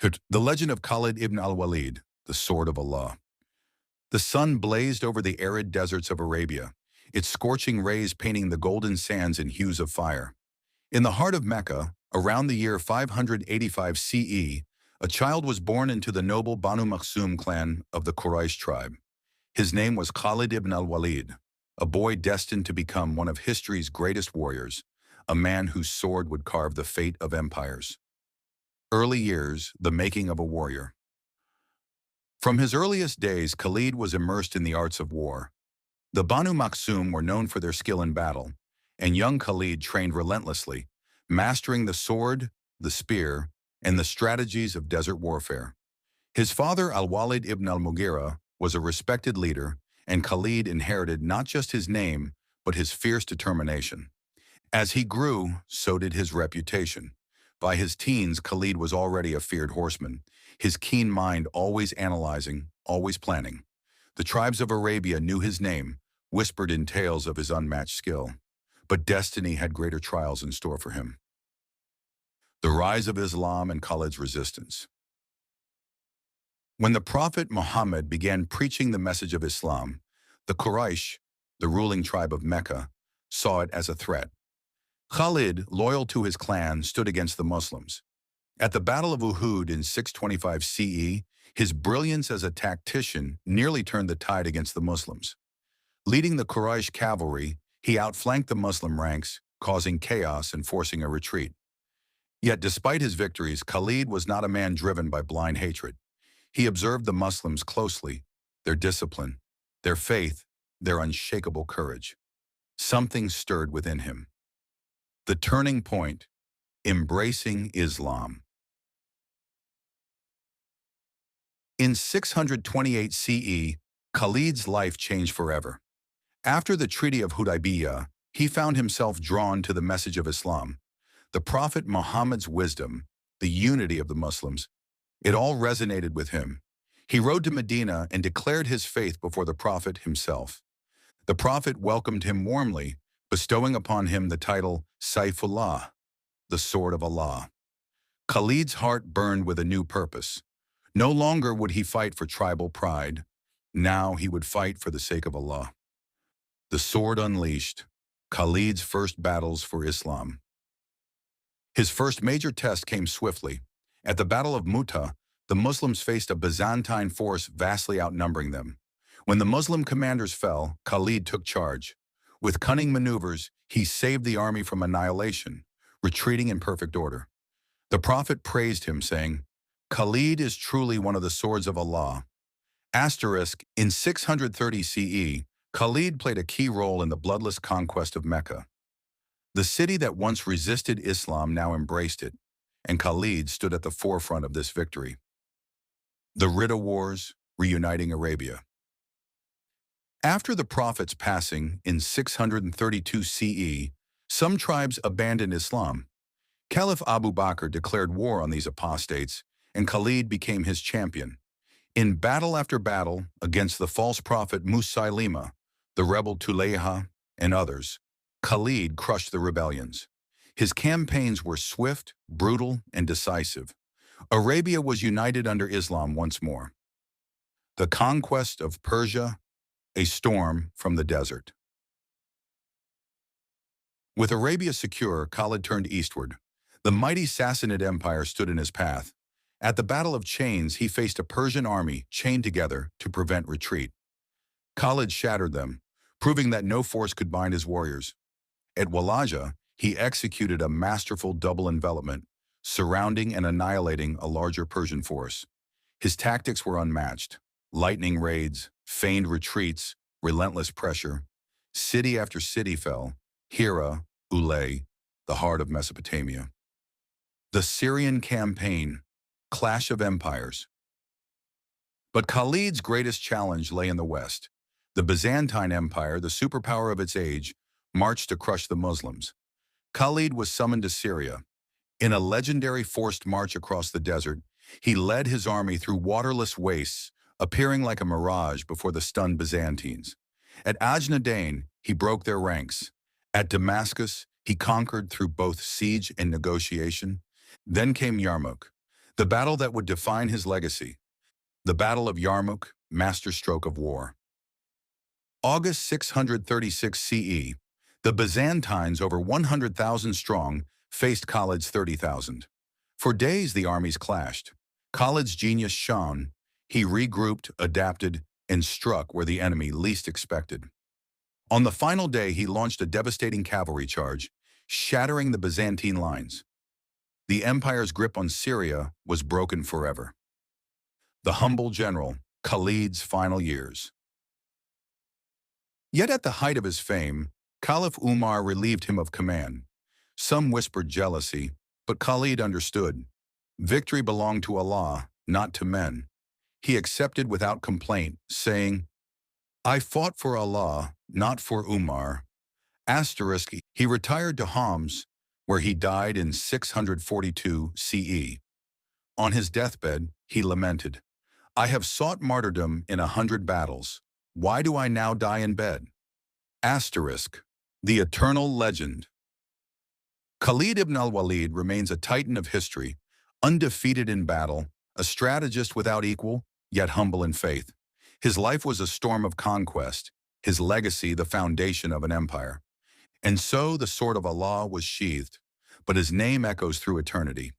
The legend of Khalid ibn al-Walid, the sword of Allah. The sun blazed over the arid deserts of Arabia, its scorching rays painting the golden sands in hues of fire. In the heart of Mecca, around the year 585 CE, a child was born into the noble Banu Makhzum clan of the Quraysh tribe. His name was Khalid ibn al-Walid, a boy destined to become one of history's greatest warriors, a man whose sword would carve the fate of empires. Early years, the making of a warrior. From his earliest days, Khalid was immersed in the arts of war. The Banu Makhzum were known for their skill in battle, and young Khalid trained relentlessly, mastering the sword, the spear, and the strategies of desert warfare. His father, Al-Walid ibn al-Mughira, was a respected leader, and Khalid inherited not just his name, but his fierce determination. As he grew, so did his reputation. By his teens, Khalid was already a feared horseman, his keen mind always analyzing, always planning. The tribes of Arabia knew his name, whispered in tales of his unmatched skill. But destiny had greater trials in store for him. The rise of Islam and Khalid's resistance. When the Prophet Muhammad began preaching the message of Islam, the Quraysh, the ruling tribe of Mecca, saw it as a threat. Khalid, loyal to his clan, stood against the Muslims. At the Battle of Uhud in 625 CE, his brilliance as a tactician nearly turned the tide against the Muslims. Leading the Quraysh cavalry, he outflanked the Muslim ranks, causing chaos and forcing a retreat. Yet despite his victories, Khalid was not a man driven by blind hatred. He observed the Muslims closely, their discipline, their faith, their unshakable courage. Something stirred within him. The turning point, embracing Islam. In 628 CE, Khalid's life changed forever. After the Treaty of Hudaybiyah, he found himself drawn to the message of Islam. The Prophet Muhammad's wisdom, the unity of the Muslims, it all resonated with him. He rode to Medina and declared his faith before the Prophet himself. The Prophet welcomed him warmly, bestowing upon him the title Saifullah, the sword of Allah. Khalid's heart burned with a new purpose. No longer would he fight for tribal pride. Now he would fight for the sake of Allah. The sword unleashed, Khalid's first battles for Islam. His first major test came swiftly. At the Battle of Mu'tah, the Muslims faced a Byzantine force vastly outnumbering them. When the Muslim commanders fell, Khalid took charge. With cunning maneuvers, he saved the army from annihilation, retreating in perfect order. The Prophet praised him, saying, "Khalid is truly one of the swords of Allah." In 630 CE, Khalid played a key role in the bloodless conquest of Mecca. The city that once resisted Islam now embraced it, and Khalid stood at the forefront of this victory. The Ridda Wars, reuniting Arabia. After the Prophet's passing in 632 CE, some tribes abandoned Islam. Caliph Abu Bakr declared war on these apostates, and Khalid became his champion. In battle after battle against the false prophet Musaylima, the rebel Tulayha, and others, Khalid crushed the rebellions. His campaigns were swift, brutal, and decisive. Arabia was united under Islam once more. The conquest of Persia, a storm from the desert. With Arabia secure, Khalid turned eastward. The mighty Sassanid Empire stood in his path. At the Battle of Chains, he faced a Persian army chained together to prevent retreat. Khalid shattered them, proving that no force could bind his warriors. At Walaja, he executed a masterful double envelopment, surrounding and annihilating a larger Persian force. His tactics were unmatched. Lightning raids, feigned retreats, relentless pressure. City after city fell. Hira, Ulay, the heart of Mesopotamia. The Syrian campaign, clash of empires. But Khalid's greatest challenge lay in the west. The Byzantine Empire, the superpower of its age, marched to crush the Muslims. Khalid was summoned to Syria. In a legendary forced march across the desert, he led his army through waterless wastes, appearing like a mirage before the stunned Byzantines. At Ajnadain, he broke their ranks. At Damascus, he conquered through both siege and negotiation. Then came Yarmouk. The battle that would define his legacy. The Battle of Yarmouk, masterstroke of war. August 636 CE, the Byzantines, over 100,000 strong, faced Khalid's 30,000. For days the armies clashed. Khalid's genius shone. He regrouped, adapted, and struck where the enemy least expected. On the final day, he launched a devastating cavalry charge, shattering the Byzantine lines. The empire's grip on Syria was broken forever. The humble general, Khalid's final years. Yet at the height of his fame, Caliph Umar relieved him of command. Some whispered jealousy, but Khalid understood. Victory belonged to Allah, not to men. He accepted without complaint, saying, "I fought for Allah, not for Umar." Asterisk, he retired to Homs, where he died in 642 CE. On his deathbed, he lamented, "I have sought martyrdom in 100 battles. Why do I now die in bed?" Asterisk, the eternal legend. Khalid ibn al-Walid remains a titan of history, undefeated in battle, a strategist without equal, yet humble in faith. His life was a storm of conquest, his legacy the foundation of an empire. And so the sword of Allah was sheathed, but his name echoes through eternity.